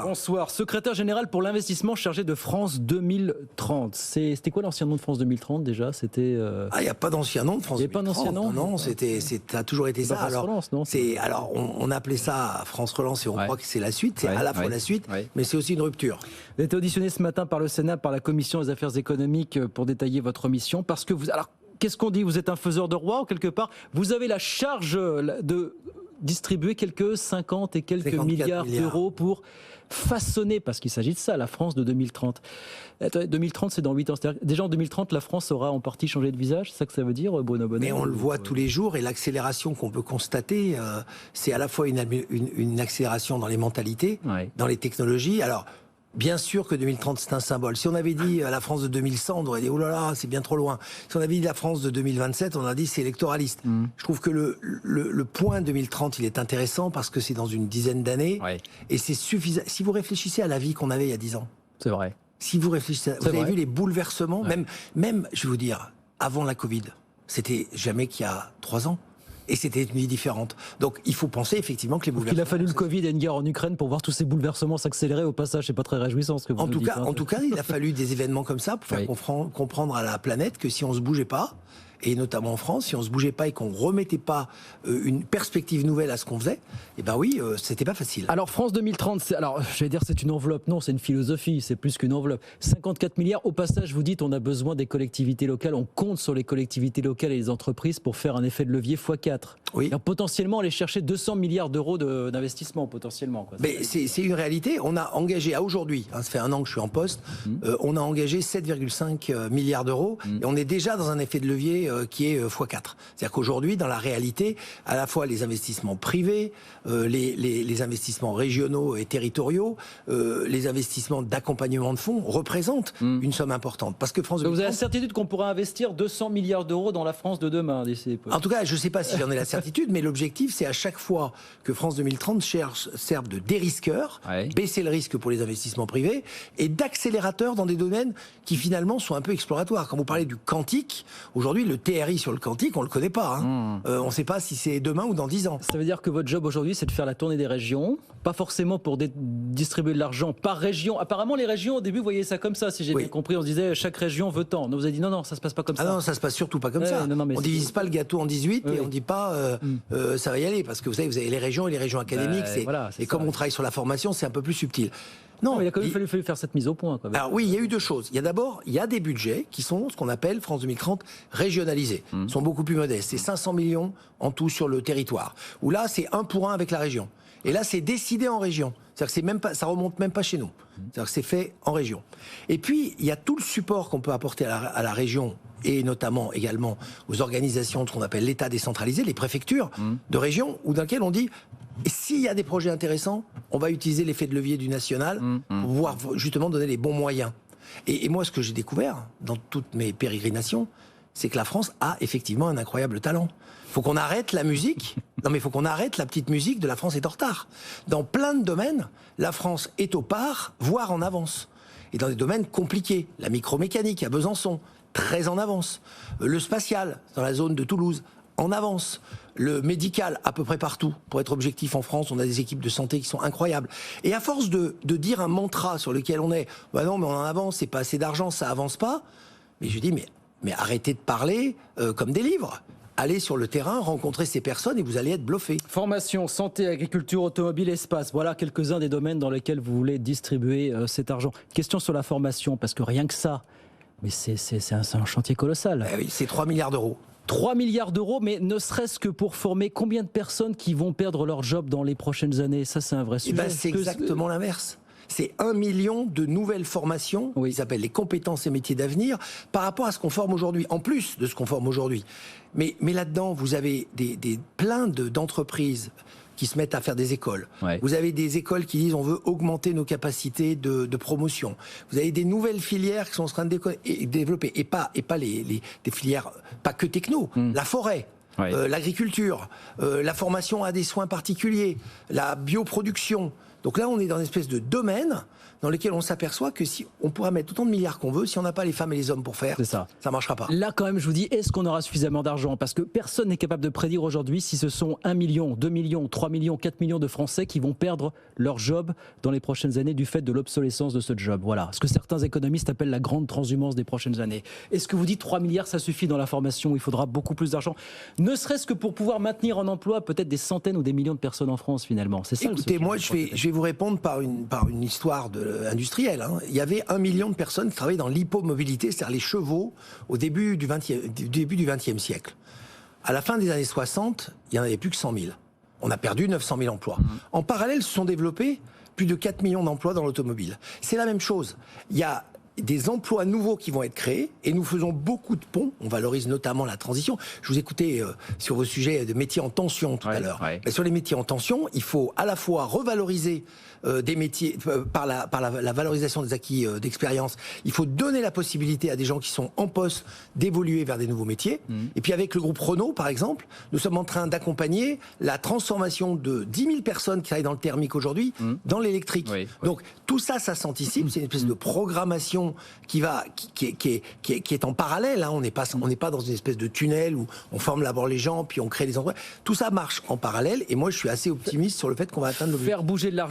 Bonsoir, secrétaire général pour l'investissement chargé de France 2030. C'était quoi l'ancien nom de France 2030 déjà? C'était. Il n'y a pas d'ancien nom de France 2030. Il n'y a pas d'ancien nom. Non, ça a toujours été ça. France Relance, non? Alors, on appelait ça France Relance et on croit que c'est la suite. C'est à la fois la suite, mais c'est aussi une rupture. Vous avez été auditionné ce matin par le Sénat, par la Commission des affaires économiques pour détailler votre mission. Parce que vous. Alors, qu'est-ce qu'on dit? Vous êtes un faiseur de roi ou quelque part? Vous avez la charge de distribuer quelques 50 et quelques milliards d'euros pour façonner, parce qu'il s'agit de ça, la France de 2030. 2030, c'est dans 8 ans. Déjà en 2030, la France aura en partie changé de visage, c'est ça que ça veut dire, Bruno Bonnet? Mais on le voit tous les jours, et l'accélération qu'on peut constater, c'est à la fois une accélération dans les mentalités, dans les technologies. Alors, bien sûr que 2030, c'est un symbole. Si on avait dit la France de 2100, on aurait dit « Oh là là, c'est bien trop loin ». Si on avait dit la France de 2027, on aurait dit « c'est électoraliste ». Je trouve que le point 2030, il est intéressant parce que c'est dans une dizaine d'années. Et c'est suffisant. Si vous réfléchissez à la vie qu'on avait il y a 10 ans. C'est vrai. Si vous réfléchissez, vous avez vu les bouleversements, même, je vais vous dire, avant la Covid, c'était jamais qu'il y a 3 ans. Et c'était une vie différente. Donc il faut penser effectivement que les bouleversements... Il a fallu le Covid et une guerre en Ukraine pour voir tous ces bouleversements s'accélérer au passage. C'est pas très réjouissant ce que vous nous dites. En tout cas, il a fallu des événements comme ça pour faire comprendre à la planète que si on se bougeait pas, et notamment en France, si on se bougeait pas et qu'on remettait pas une perspective nouvelle à ce qu'on faisait, eh ben oui, c'était pas facile. Alors France 2030, alors je vais dire c'est une enveloppe, non, c'est une philosophie, c'est plus qu'une enveloppe. 54 milliards, au passage vous dites on a besoin des collectivités locales, on compte sur les collectivités locales et les entreprises pour faire un effet de levier x4. Oui. Alors, potentiellement aller chercher 200 milliards d'euros d'investissement, potentiellement. Quoi. Mais c'est une réalité, on a engagé à aujourd'hui, ça fait 1 an que je suis en poste, on a engagé 7,5 milliards d'euros et on est déjà dans un effet de levier qui est x4. C'est-à-dire qu'aujourd'hui, dans la réalité, à la fois les investissements privés, les investissements régionaux et territoriaux, les investissements d'accompagnement de fonds représentent une somme importante. Parce que France 2030, vous avez la certitude qu'on pourra investir 200 milliards d'euros dans la France de demain d'ici. En tout cas, je ne sais pas si j'en ai la certitude, mais l'objectif, c'est à chaque fois que France 2030 serve de dérisqueur, baisser le risque pour les investissements privés, et d'accélérateur dans des domaines qui finalement sont un peu exploratoires. Quand vous parlez du quantique, aujourd'hui, le TRI sur le quantique, on ne le connaît pas. On ne sait pas si c'est demain ou dans 10 ans. Ça veut dire que votre job aujourd'hui, c'est de faire la tournée des régions, pas forcément pour distribuer de l'argent par région. Apparemment, les régions, au début, vous voyez ça comme ça, si j'ai bien compris. On se disait, chaque région veut tant. On vous a dit, non, ça se passe pas comme ça. Non, ça se passe surtout pas comme ça. On ne divise pas le gâteau en 18 et on ne dit pas, ça va y aller. Parce que vous avez les régions et les régions académiques. Et comme on travaille sur la formation, c'est un peu plus subtil. Non, il a quand même fallu faire cette mise au point. Quoi. Alors oui, il y a eu 2 choses. Il y a des budgets qui sont ce qu'on appelle France 2030 régionalisés. Ils sont beaucoup plus modestes. C'est 500 millions en tout sur le territoire. Où là, c'est 1 pour 1 avec la région. Et là, c'est décidé en région. C'est-à-dire que ça remonte même pas chez nous. C'est-à-dire que c'est fait en région. Et puis, il y a tout le support qu'on peut apporter à la région et notamment également aux organisations de ce qu'on appelle l'État décentralisé, les préfectures de région, dans lesquelles on dit et s'il y a des projets intéressants, on va utiliser l'effet de levier du national pour pouvoir justement donner les bons moyens. Et moi, ce que j'ai découvert dans toutes mes pérégrinations, c'est que la France a effectivement un incroyable talent. Il faut qu'on arrête la musique. Non, mais il faut qu'on arrête la petite musique de la France est en retard. Dans plein de domaines, la France est au part, voire en avance. Et dans des domaines compliqués, la micromécanique à Besançon, très en avance. Le spatial, dans la zone de Toulouse, en avance. Le médical, à peu près partout. Pour être objectif en France, on a des équipes de santé qui sont incroyables. Et à force de dire un mantra sur lequel on est, bah non, mais on en avance, c'est pas assez d'argent, ça avance pas. Mais je dis, mais arrêtez de parler comme des livres. Allez sur le terrain, rencontrer ces personnes et vous allez être bluffé. Formation, santé, agriculture, automobile, espace. Voilà quelques-uns des domaines dans lesquels vous voulez distribuer cet argent. Question sur la formation, parce que rien que ça, mais c'est un chantier colossal. Eh oui, c'est 3 milliards d'euros. 3 milliards d'euros, mais ne serait-ce que pour former combien de personnes qui vont perdre leur job dans les prochaines années? Ça, c'est un vrai sujet. C'est exactement l'inverse. C'est 1 million de nouvelles formations, qui s'appellent les compétences et métiers d'avenir, par rapport à ce qu'on forme aujourd'hui, en plus de ce qu'on forme aujourd'hui. Mais là-dedans, vous avez plein d'entreprises qui se mettent à faire des écoles. Vous avez des écoles qui disent on veut augmenter nos capacités de promotion. Vous avez des nouvelles filières qui sont en train de développer. Et pas des filières, pas que techno, la forêt. L'agriculture, la formation à des soins particuliers, la bioproduction. Donc là, on est dans une espèce de domaine dans lequel on s'aperçoit que si on pourra mettre autant de milliards qu'on veut, si on n'a pas les femmes et les hommes pour faire, ça marchera pas. Là, quand même, je vous dis, est-ce qu'on aura suffisamment d'argent? Parce que personne n'est capable de prédire aujourd'hui si ce sont 1 million, 2 millions, 3 millions, 4 millions de Français qui vont perdre leur job dans les prochaines années du fait de l'obsolescence de ce job. Voilà. Ce que certains économistes appellent la grande transhumance des prochaines années. Est-ce que vous dites 3 milliards, ça suffit dans la formation? Il faudra beaucoup plus d'argent. Ne serait-ce que pour pouvoir maintenir en emploi peut-être des centaines ou des millions de personnes en France, finalement. C'est ça. Écoutez, moi, je vais vous répondre par une histoire industrielle. Il y avait 1 million de personnes qui travaillaient dans l'hypomobilité, c'est-à-dire les chevaux, au début du XXe siècle. À la fin des années 60, il n'y en avait plus que 100 000. On a perdu 900 000 emplois. En parallèle, se sont développés plus de 4 millions d'emplois dans l'automobile. C'est la même chose. Il y a des emplois nouveaux qui vont être créés et nous faisons beaucoup de ponts. On valorise notamment la transition. Je vous écoutais sur vos sujets de métiers en tension tout à l'heure. Mais sur les métiers en tension, il faut à la fois revaloriser des métiers par la valorisation des acquis d'expérience. Il faut donner la possibilité à des gens qui sont en poste d'évoluer vers des nouveaux métiers. Et puis avec le groupe Renault, par exemple, nous sommes en train d'accompagner la transformation de 10 000 personnes qui travaillent dans le thermique aujourd'hui dans l'électrique. Donc tout ça, ça s'anticipe. C'est une espèce de programmation qui est en parallèle. On n'est pas dans une espèce de tunnel où on forme d'abord les gens, puis on crée des emplois. Tout ça marche en parallèle. Et moi, je suis assez optimiste sur le fait qu'on va atteindre l'objectif. Faire bouger de l'argent.